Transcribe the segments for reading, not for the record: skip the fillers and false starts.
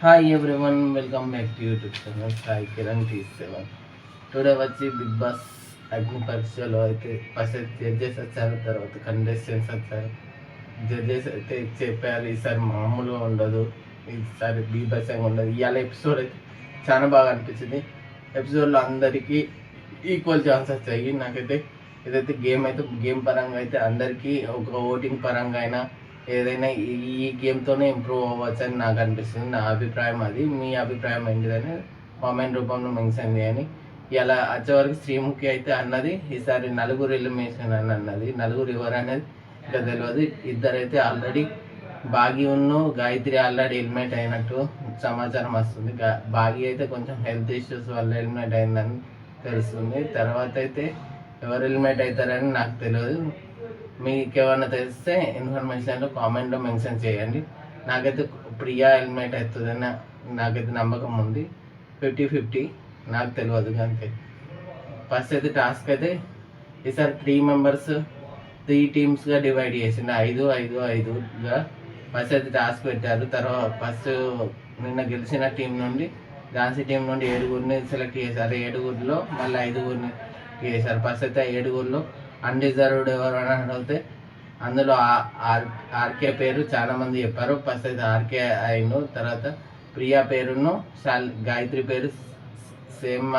Hi everyone, welcome back to YouTube channel Sai Kiran T7. Today వచ్చి big boss అగ్ని పరీక్షలో అయితే ఫస్ట్ జడ్జెస్ వచ్చారు, తర్వాత కంటెస్టెంట్స్ వచ్చారు. జడ్జెస్ అయితే చెప్పారు ఈసారి మామూలుగా ఉండదు, ఈసారి బీభత్సంగా ఉండదు. ఇవాళ ఎపిసోడ్ అయితే చాలా బాగా అనిపించింది. ఎపిసోడ్లో అందరికీ ఈక్వల్ ఛాన్స్ వచ్చాయి. నాకైతే ఏదైతే గేమ్ పరంగా అయితే అందరికీ ఒక ఓటింగ్ పరంగా అయినా ఏదైనా ఈ గేమ్తోనే ఇంప్రూవ్ అవ్వచ్చు అని నాకు అనిపిస్తుంది. నా అభిప్రాయం అది. మీ అభిప్రాయం ఏంటిదని కామెంట్ రూపంలో మెన్షన్ చేయని. ఇలా వచ్చేవరకు శ్రీముఖి అయితే అన్నది ఈసారి నలుగురు ఎలిమినేషన్ అని అన్నది. నలుగురు ఎవరు అనేది ఇంకా తెలియదు. ఇద్దరైతే ఆల్రెడీ బాగి గాయత్రి ఆల్రెడీ ఎలిమినేట్ అయినట్టు సమాచారం వస్తుంది. బాగి అయితే కొంచెం హెల్త్ ఇష్యూస్ వల్ల ఎలిమినేట్ అయిందని తెలుస్తుంది. తర్వాత అయితే ఎవరు ఎలిమినేట్ అవుతారని నాకు తెలియదు. మీకు ఏమైనా తెలిస్తే ఇన్ఫర్మేషన్లో కామెంట్లో మెన్షన్ చేయండి. నాకైతే ప్రియా ఎలిమినేట్ అవుతుందని నాకైతే నమ్మకం ఉంది. 50-50 నాకు తెలియదు. అంతే. ఫస్ట్ అయితే టాస్క్ అయితే ఈసారి 3 మెంబర్స్ 3 టీమ్స్గా డివైడ్ చేసింది. 5-5-5గా ఫస్ట్ అయితే టాస్క్ పెట్టారు. తర్వాత ఫస్ట్ నిన్న గెలిచిన టీం నుండి ఝాన్సీ టీం నుండి 7గురిని సెలెక్ట్ చేశారు. 7గురిలో మళ్ళీ 5గురిని చేశారు. ఫస్ట్ అయితే 7గురిలో అన్డిజర్వ్డ్ ఎవరు అని అడిగితే అందులో ఆర్కే పేరు చాలామంది చెప్పారు. ఫస్ట్ అయితే ఆర్కే అయిను, తర్వాత ప్రియా పేరును గాయత్రి పేరు సేమ్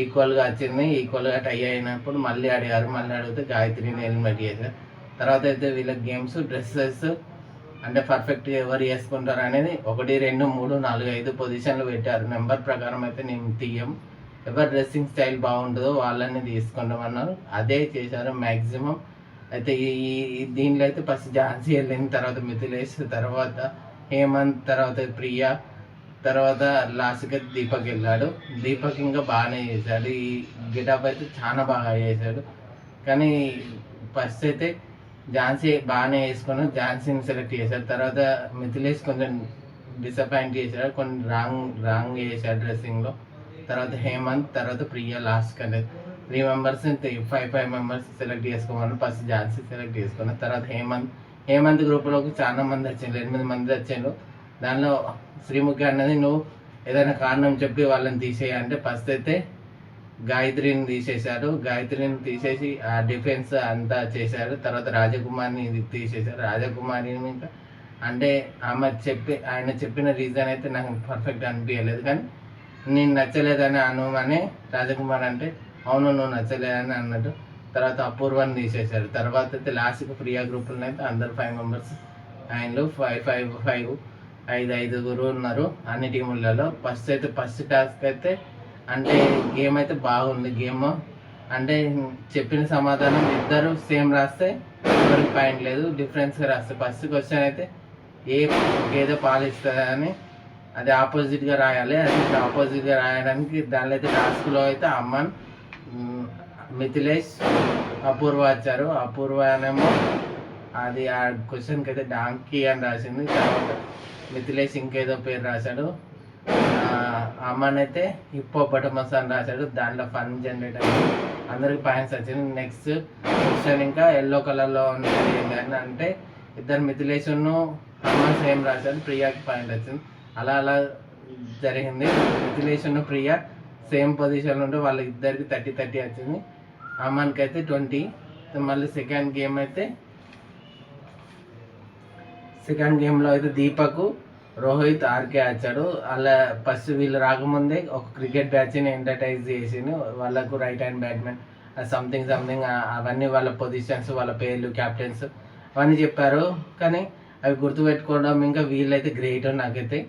ఈక్వల్గా వచ్చింది. ఈక్వల్గా టై అయినప్పుడు మళ్ళీ అడిగారు. మళ్ళీ అడిగితే గాయత్రిని ఎలిమినేట్ చేశారు. తర్వాత అయితే వీళ్ళకి గేమ్స్ డ్రెస్సెస్ అంటే పర్ఫెక్ట్ ఎవరు వేసుకుంటారు అనేది 1, 2, 3, 4, 5 పొజిషన్లు పెట్టారు. నెంబర్ ప్రకారం అయితే నేను తీయం. ఎవరు డ్రెస్సింగ్ స్టైల్ బాగుంటుందో వాళ్ళని తీసుకుంటామన్నారు. అదే చేశారు మ్యాక్సిమం. అయితే దీనిలో అయితే ఫస్ట్ ఝాన్సీ వెళ్ళిన తర్వాత మిథిలేష్, తర్వాత హేమంత్, తర్వాత ప్రియా, తర్వాత లాస్ట్గా దీపక్ వెళ్ళాడు. దీపక్ ఇంకా బాగానే చేశాడు. ఈ గెటప్ అయితే చాలా బాగా చేశాడు. కానీ ఫస్ట్ అయితే ఝాన్సీ బాగానే వేసుకుని ఝాన్సీని సెలెక్ట్ చేశాడు. తర్వాత మిథిలేష్ కొంచెం డిసప్పాయింట్ చేశాడు, కొన్ని రాంగ్ చేశాడు డ్రెస్సింగ్లో. తర్వాత హేమంత్, తర్వాత ప్రియా లాస్ట్ కంటే 3 మెంబర్స్ 5 మెంబర్స్ సెలెక్ట్ చేసుకోమని ఫస్ట్ ఝాన్సీ సెలెక్ట్ చేసుకున్నాను. తర్వాత హేమంత్ గ్రూప్లోకి చాలా మంది వచ్చారు, 8 మంది వచ్చారు. దానిలో శ్రీముఖి అన్నది నువ్వు ఏదైనా కారణం చెప్పి వాళ్ళని తీసేయాలంటే ఫస్ట్ అయితే గాయత్రిని తీసేశారు. గాయత్రిని తీసేసి ఆ డిఫెన్స్ అంతా చేశారు. తర్వాత రాజకుమారిని తీసేశారు. రాజకుమారిని ఇంకా అంటే ఆయన చెప్పిన రీజన్ అయితే నాకు పర్ఫెక్ట్ అనిపించలేదు. కానీ నేను నచ్చలేదని అనుమని రాజకుమార్ అంటే అవును నువ్వు నచ్చలేదని అన్నట్టు. తర్వాత అపూర్వాన్ని తీసేశారు. తర్వాత అయితే లాస్ట్కి ప్రియా గ్రూపులను అయితే అందరు 5 మెంబర్స్ ఆయనలు 5-5 ఉన్నారు అన్ని టీములలో. ఫస్ట్ టాస్క్ అయితే అంటే గేమ్ అయితే బాగుంది. గేమ్ అంటే చెప్పిన సమాధానం ఇద్దరు సేమ్ రాస్తే ఎవరికి పాయింట్ లేదు, డిఫరెన్స్గా రాస్తే. ఫస్ట్ క్వశ్చన్ అయితే గేదె పాలు ఇస్తుందా అని అది ఆపోజిట్గా రాయాలి. అది ఆపోజిట్గా రాయడానికి దానిలో అయితే టాస్క్లో అయితే అమ్మన్, మిథిలేష్, అపూర్వ వచ్చారు. అపూర్వ అనేమో అది ఆ క్వశ్చన్కి అయితే డాంకీ అని రాసింది. తర్వాత మిథిలేష్ ఇంకేదో పేరు రాశాడు. అమ్మన్ అయితే హిప్పోపటమస్ అని రాశాడు. దాంట్లో ఫన్ జనరేట్ అయ్యి అందరికి పాయింట్స్ వచ్చింది. నెక్స్ట్ క్వశ్చన్ ఇంకా ఎల్లో కలర్లో ఉన్నది ఏంటంటే అంటే ఇద్దరు మిథిలేష్ను అమ్మన్ సేమ్ రాశాడు. ప్రియాకి పాయింట్ వచ్చింది. అలా జరిగింది. మిథిలేష్ ప్రియా సేమ్ పొజిషన్లో ఉంటే వాళ్ళ ఇద్దరికి 30-30 వచ్చింది. అమ్మన్కి అయితే 20. మళ్ళీ సెకండ్ గేమ్లో అయితే దీపక్, రోహిత్, ఆర్కే వచ్చాడు. అలా ఫస్ట్ వీళ్ళు రాకముందే ఒక క్రికెట్ బ్యాచ్ని ఎంటర్టైజ్ చేసింది. వాళ్ళకు రైట్ హ్యాండ్ బ్యాట్మెన్ సంథింగ్ అవన్నీ వాళ్ళ పొజిషన్స్, వాళ్ళ పేర్లు, క్యాప్టెన్స్ అవన్నీ చెప్పారు. కానీ అవి గుర్తుపెట్టుకోవడం ఇంకా వీళ్ళైతే గ్రేట్ నాకైతే.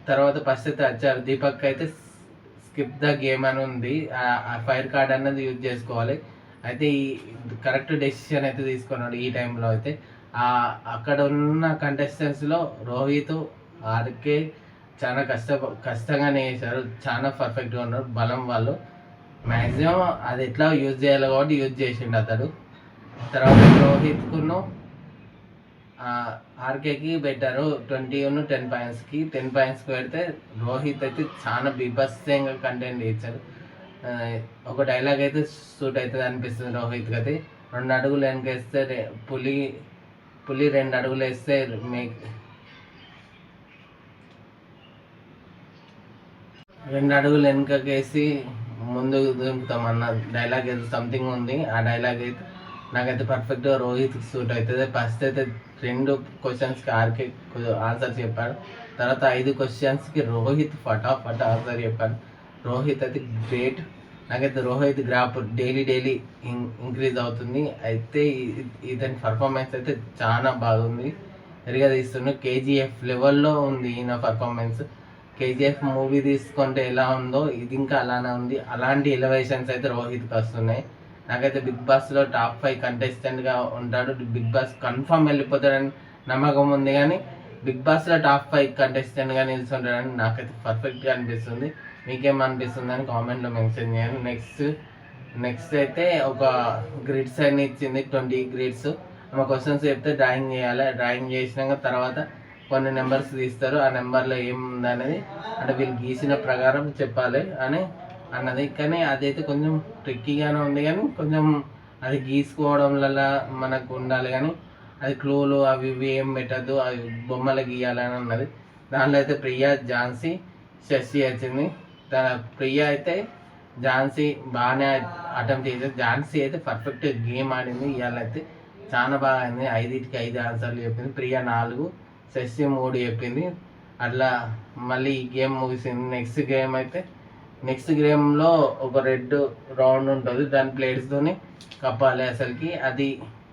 తర్వాత ఫస్ట్ అయితే వచ్చారు. దీపక్ అయితే స్కిప్ ద గేమ్ అని ఉంది. ఆ ఫైర్ కార్డ్ అన్నది యూజ్ చేసుకోవాలి. అయితే ఈ కరెక్ట్ డెసిషన్ అయితే తీసుకున్నాడు ఈ టైంలో అయితే. అక్కడ ఉన్న కంటెస్టెంట్స్లో రోహిత్, ఆర్కే చాలా కష్టంగానే చేశారు. చాలా పర్ఫెక్ట్గా ఉన్నారు. బలం వాళ్ళు మ్యాక్సిమం అది ఎట్లా యూజ్ చేయాలి కాబట్టి యూజ్ చేసిండు అతడు. తర్వాత రోహిత్కును ఆర్కేకి పెట్టారు 20-10 పాయింట్స్కి. 10 పాయింట్స్కి పెడితే రోహిత్ అయితే చాలా బీభత్సంగా కంటెంట్ ఇచ్చారు. ఒక డైలాగ్ అయితే సూట్ అవుతుంది అనిపిస్తుంది రోహిత్కి అయితే. 2 అడుగులు వెనకేస్తే పులి 2 అడుగులు వేస్తే 2 అడుగులు వెనుకకేసి ముందుకు దుంకుతాం అన్న డైలాగ్ ఏదో సంథింగ్ ఉంది. ఆ డైలాగ్ అయితే నాకైతే పర్ఫెక్ట్గా రోహిత్కి సూట్ అవుతుంది. ఫస్ట్ అయితే 2 క్వశ్చన్స్కి ఆర్కే ఆన్సర్ చెప్పాడు. తర్వాత 5 క్వశ్చన్స్కి రోహిత్ ఫటాఫట్ ఆన్సర్ చెప్పాడు. రోహిత్ అయితే గ్రేట్. నాకైతే రోహిత్ గ్రాఫ్ డైలీ ఇంక్రీజ్ అవుతుంది. అయితే ఇతని పర్ఫార్మెన్స్ అయితే చాలా బాగుంది. సరిగా తీస్తుండే కేజీఎఫ్ లెవెల్లో ఉంది ఈయన పర్ఫార్మెన్స్. కేజీఎఫ్ మూవీ తీసుకుంటే ఎలా ఉందో ఇది ఇంకా అలానే ఉంది. అలాంటి ఎలివేషన్స్ అయితే రోహిత్కి వస్తున్నాయి. నాకైతే బిగ్ బాస్లో టాప్ 5 కంటెస్టెంట్గా ఉంటాడు. బిగ్ బాస్ కన్ఫర్మ్ వెళ్ళిపోతాడని నమ్మకం ఉంది. కానీ బిగ్ బాస్లో టాప్ 5 కంటెస్టెంట్గా నిలుస్తుంటాడని నాకైతే పర్ఫెక్ట్గా అనిపిస్తుంది. మీకేమనిపిస్తుంది అని కామెంట్లో మెన్షన్ చేయండి. నెక్స్ట్ అయితే ఒక గ్రిడ్స్ అని ఇచ్చింది, 20 గ్రిడ్స్. మా క్వశ్చన్స్ చెప్తే డ్రాయింగ్ చేయాలి. డ్రాయింగ్ చేసినాక తర్వాత కొన్ని నెంబర్స్ తీస్తారు. ఆ నెంబర్లో ఏముందనేది అంటే వీళ్ళు గీసిన ప్రకారం చెప్పాలి అని అన్నది. కానీ అదైతే కొంచెం ట్రిక్కీగానే ఉంది. కానీ కొంచెం అది గీసుకోవడంలో మనకు ఉండాలి. కానీ అది క్లూలు అవి ఇవి ఏం పెట్టద్దు, అవి బొమ్మలు గీయాలని అన్నది. దాంట్లో అయితే ప్రియా, ఝాన్సీ, శశి వచ్చింది. ప్రియా అయితే ఝాన్సీ బాగానే అటెంప్ట్ చేసేది. ఝాన్సీ అయితే పర్ఫెక్ట్ గేమ్ ఆడింది. ఇవాళ అయితే చాలా బాగా అయింది. 5కి 5 ఆన్సర్లు చెప్పింది. ప్రియా 4, శశి 3 చెప్పింది. అట్లా మళ్ళీ ఈ గేమ్ ముగిసింది. నెక్స్ట్ గేమ్లో ఒక రెడ్ రౌండ్ ఉంటుంది. దాని ప్లేట్స్తోని కప్పాలి. అసలుకి అది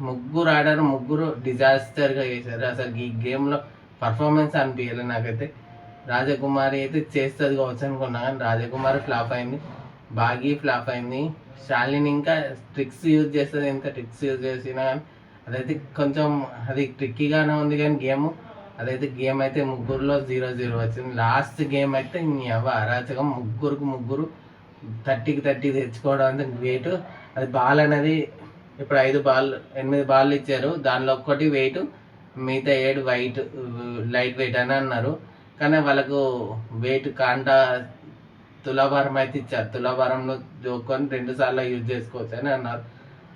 ముగ్గురు డిజాస్టర్గా చేశారు. అసలుకి ఈ గేమ్లో పర్ఫార్మెన్స్ అనిపించలేదు నాకైతే. రాజకుమారి అయితే చేస్తుంది కావచ్చు అనుకున్నా, కానీ రాజకుమారి ఫ్లాప్ అయింది. బాగీ ఫ్లాప్ అయింది. శాలిని ఇంకా ట్రిక్స్ యూజ్ చేస్తుంది. ఎంత ట్రిక్స్ యూజ్ చేసినా కానీ అదైతే కొంచెం అది ట్రిక్కీగానే ఉంది. కానీ గేమ్ అయితే ముగ్గురులో 0-0 వచ్చింది. లాస్ట్ గేమ్ అయితే అరాచకం. ముగ్గురు 30కి 30 తెచ్చుకోవడం అంటే వెయిట్. అది బాల్ అనేది ఇప్పుడు 8 బాల్ ఇచ్చారు. దానిలో ఒక్కటి వెయిట్, మిగతా 7 లైట్ వెయిట్ అని అన్నారు. కానీ వాళ్ళకు వెయిట్ తులాభారం అయితే ఇచ్చారు. తులాభారంలో జోక్కొని 2 సార్లు యూజ్ చేసుకోవచ్చు అని అన్నారు.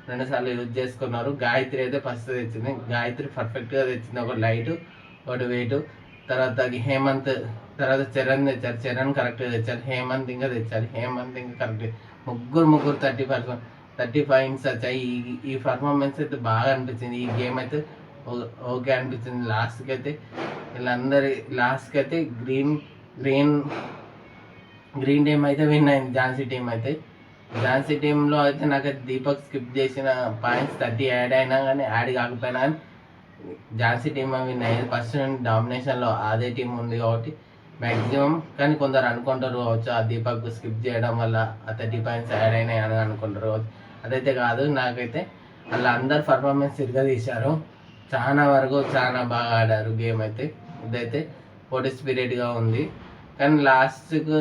2 సార్లు యూజ్ చేసుకున్నారు. గాయత్రి అయితే ఫస్ట్ తెచ్చింది. గాయత్రి పర్ఫెక్ట్గా తెచ్చింది. ఒక లైట్, ఒకటి వెయిట్. తర్వాత హేమంత్, తర్వాత చరణ్ తెచ్చారు. చరణ్ కరెక్ట్గా తెచ్చారు. హేమంత్ ఇంకా తెచ్చారు. హేమంత్ ఇంకా కరెక్ట్. ముగ్గురు 30 పాయింట్స్ వచ్చాయి. ఈ పర్ఫార్మెన్స్ అయితే బాగా అనిపించింది. ఈ గేమ్ అయితే ఓకే అనిపించింది. లాస్ట్కి అయితే గ్రీన్ టీమ్ అయితే విన్ అయింది. ఝాన్సీ టీంలో అయితే నాకైతే దీపక్ స్కిప్ చేసిన పాయింట్స్ 30 యాడ్ అయినా కానీ యాడ్ కాకపోయినా కానీ ఝాన్సీ టీమ్ విన్ అయ్యింది. ఫస్ట్ డామినేషన్లో అదే టీం ఉంది కాబట్టి మ్యాక్సిమం. కానీ కొందరు అనుకుంటారు కావచ్చు ఆ దీపక్ స్కిప్ చేయడం వల్ల ఆ 30 పాయింట్స్ యాడ్ అయినాయి అని అనుకుంటారు కావచ్చు. అదైతే కాదు. నాకైతే వాళ్ళ అందరు పర్ఫార్మెన్స్ తిరిగా తీశారు. చాలా వరకు చాలా బాగా ఆడారు గేమ్ అయితే. ఇదైతే పోటీ స్పిరిట్గా ఉంది. కానీ లాస్ట్కు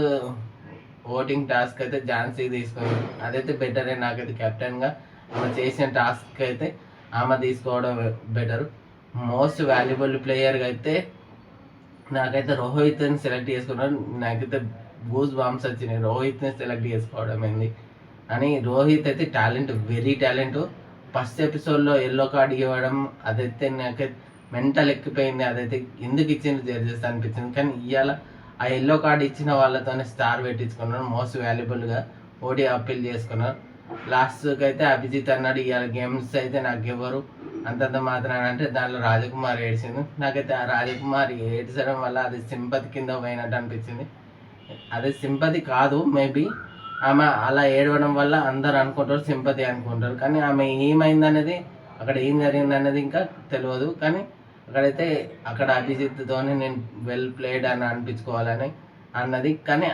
ఓటింగ్ టాస్క్ అయితే ఝాన్సీ తీసుకుంది. అదైతే బెటరే. నాకైతే కెప్టెన్గా ఆమె చేసిన టాస్క్ అయితే ఆమె తీసుకోవడం బెటర్. మోస్ట్ వాల్యుబుల్ ప్లేయర్గా అయితే నాకైతే రోహిత్ని సెలెక్ట్ చేసుకున్నాను. నాకైతే గూస్ బాంబ్స్ వచ్చినాయి రోహిత్ని సెలెక్ట్ చేసుకోవడం ఏంది అని. రోహిత్ అయితే టాలెంట్, వెరీ టాలెంట్. ఫస్ట్ ఎపిసోడ్లో ఎల్లో కార్డ్ ఇవ్వడం అదైతే నాకైతే మెంటల్ ఎక్కిపోయింది. అదైతే ఎందుకు ఇచ్చింది జడ్జెస్ అనిపించింది. కానీ ఇవాళ ఆ ఎల్లో కార్డ్ ఇచ్చిన వాళ్ళతోనే స్టార్ పెట్టించుకున్నాను. మోస్ట్ వాల్యుబుల్గా ఓటీ అప్పీల్ చేసుకున్నాను. లాస్ట్కి అయితే అభిజిత్ అన్నాడు ఇవాళ గేమ్స్ అయితే నాకు ఎవరు అంతంత మాత్రాన అంటే దానిలో రాజకుమారి ఏడ్చింది. నాకైతే ఆ రాజకుమారి ఏడ్చడం వల్ల అది సింపతి కింద పోయినట్టు అనిపించింది. అది సింపతి కాదు, మేబీ ఆమె అలా ఏడవడం వల్ల అందరు అనుకుంటారు సింపతి అనుకుంటారు. కానీ ఆమె ఏమైందనేది, అక్కడ ఏం జరిగిందనేది ఇంకా తెలియదు. కానీ అక్కడ అభిజిత్తోనే నేను వెల్ ప్లేడ్ అని అనిపించుకోవాలని అన్నది. కానీ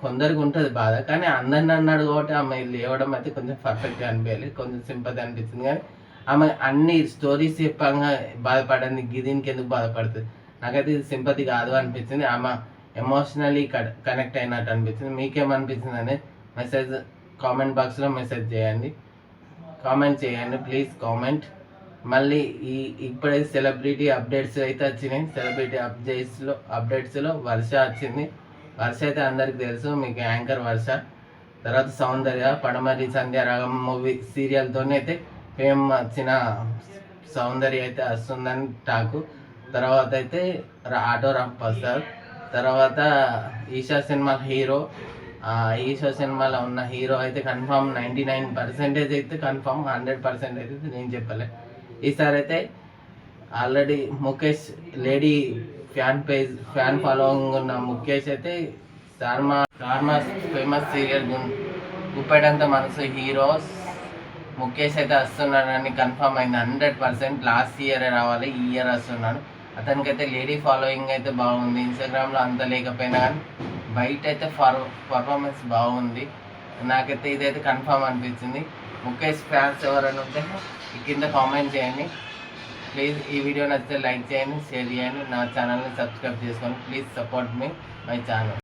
కొందరికి ఉంటుంది బాధ. కానీ అందరిని అన్నాడు కాబట్టి ఆమె లేవడం అయితే కొంచెం పర్ఫెక్ట్గా అనిపించాలి, కొంచెం సింపతి అనిపించింది. కానీ ఆమె అన్ని స్టోరీస్ చెప్పంగా బాధపడింది. దీనికి ఎందుకు బాధపడుతుంది? నాకైతే ఇది సింపతి కాదు అనిపించింది. ఆమె ఎమోషనలీ కనెక్ట్ అయినట్టు అనిపించింది. మీకేమనిపించింది అనేది మెసేజ్ కామెంట్ బాక్స్లో మెసేజ్ చేయండి, కామెంట్ చేయండి ప్లీజ్ కామెంట్. మళ్ళీ ఇప్పుడైతే సెలబ్రిటీ అప్డేట్స్ అయితే వచ్చినాయి. సెలబ్రిటీ అప్డేట్స్లో వర్ష వచ్చింది. వర్ష అయితే అందరికి తెలుసు, మీకు యాంకర్ వర్ష. తర్వాత సౌందర్య, పడమరి సంధ్యారాగం మూవీ సీరియల్తోనే అయితే ఫేమ్ వచ్చిన సౌందర్య అయితే వస్తుందని టాకు. తర్వాత అయితే ఆటో రాంప్రసాద్, తర్వాత ఈషా సినిమా హీరో, ఈషా సినిమాలో ఉన్న హీరో అయితే కన్ఫామ్ 99% అయితే కన్ఫామ్, 100% అయితే నేను చెప్పలే. ఈసారి అయితే already Mukesh lady fan following ఉన్న ముఖేష్ అయితే స్టార్మా ఫేమస్ సీరియల్ గుప్పెడంత మనసు హీరో ముఖేష్ అయితే వస్తున్నాడని కన్ఫర్మ్ అయింది 100%. లాస్ట్ ఇయరే రావాలి, ఈ ఇయర్ వస్తున్నాడు. అతనికైతే లేడీ ఫాలోయింగ్ అయితే బాగుంది. ఇన్స్టాగ్రామ్లో అంత లేకపోయినా కానీ బయట అయితే పర్ఫార్మెన్స్ బాగుంది. నాకైతే ఇదైతే కన్ఫర్మ్ అనిపించింది. ముఖేష్ ఫ్యాన్స్ ఎవరైనా ఉంటే కింద కామెంట్ చేయండి ప్లీజ్. ఈ వీడియో నచ్చితే లైక్ చేయండి, షేర్ చేయండి, నా ఛానల్ని సబ్స్క్రైబ్ చేసుకోండి. Please support me my channel.